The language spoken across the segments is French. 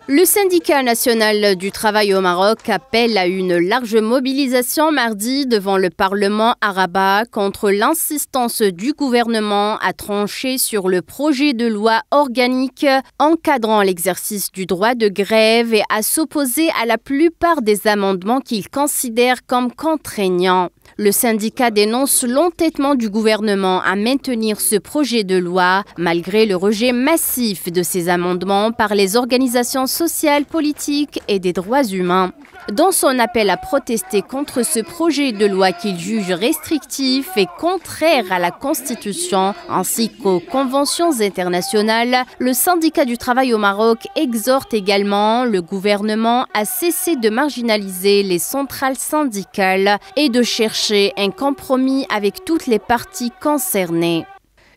Le syndicat national du travail au Maroc appelle à une large mobilisation mardi devant le Parlement à Rabat contre l'insistance du gouvernement à trancher sur le projet de loi organique encadrant l'exercice du droit de grève et à s'opposer à la plupart des amendements qu'il considère comme contraignants. Le syndicat dénonce l'entêtement du gouvernement à maintenir ce projet de loi malgré le rejet massif de ces amendements par les organisations sociales, politiques et des droits humains. Dans son appel à protester contre ce projet de loi qu'il juge restrictif et contraire à la Constitution ainsi qu'aux conventions internationales, le syndicat du travail au Maroc exhorte également le gouvernement à cesser de marginaliser les centrales syndicales et de chercher un compromis avec toutes les parties concernées.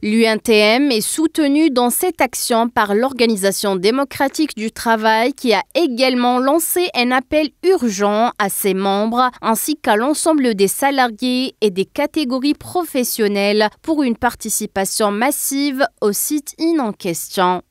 L'UNTM est soutenu dans cette action par l'Organisation démocratique du travail qui a également lancé un appel urgent à ses membres ainsi qu'à l'ensemble des salariés et des catégories professionnelles pour une participation massive au sit-in en question.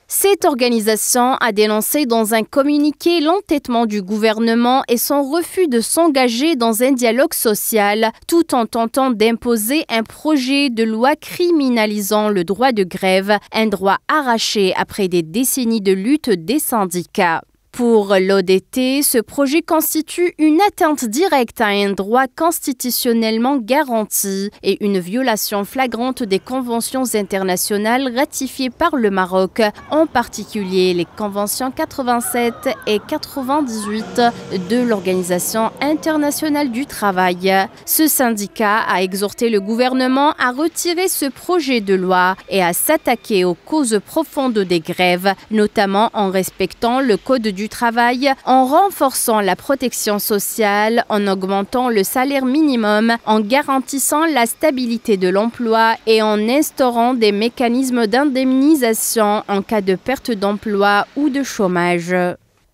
Cette organisation a dénoncé dans un communiqué l'entêtement du gouvernement et son refus de s'engager dans un dialogue social tout en tentant d'imposer un projet de loi criminalisant le droit de grève, un droit arraché après des décennies de lutte des syndicats. Pour l'ODT, ce projet constitue une atteinte directe à un droit constitutionnellement garanti et une violation flagrante des conventions internationales ratifiées par le Maroc, en particulier les conventions 87 et 98 de l'Organisation internationale du travail. Ce syndicat a exhorté le gouvernement à retirer ce projet de loi et à s'attaquer aux causes profondes des grèves, notamment en respectant le Code du travail, en renforçant la protection sociale, en augmentant le salaire minimum, en garantissant la stabilité de l'emploi et en instaurant des mécanismes d'indemnisation en cas de perte d'emploi ou de chômage.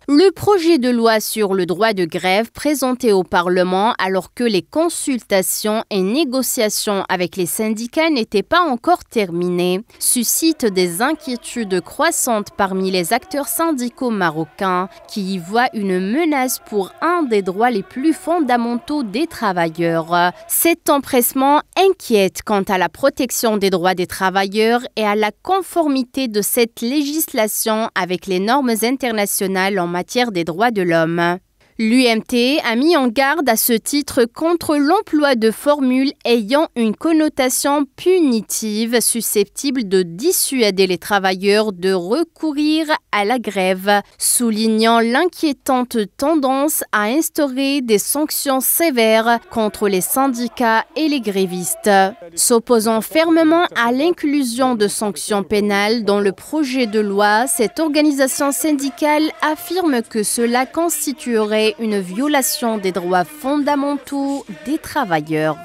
Le projet de loi sur le droit de grève présenté au Parlement alors que les consultations et négociations avec les syndicats n'étaient pas encore terminées suscite des inquiétudes croissantes parmi les acteurs syndicaux marocains qui y voient une menace pour un des droits les plus fondamentaux des travailleurs. Cet empressement inquiète quant à la protection des droits des travailleurs et à la conformité de cette législation avec les normes internationales en matière des droits de l'homme. L'UMT a mis en garde à ce titre contre l'emploi de formules ayant une connotation punitive susceptible de dissuader les travailleurs de recourir à la grève, soulignant l'inquiétante tendance à instaurer des sanctions sévères contre les syndicats et les grévistes. S'opposant fermement à l'inclusion de sanctions pénales dans le projet de loi, cette organisation syndicale affirme que cela constituerait une violation des droits fondamentaux des travailleurs.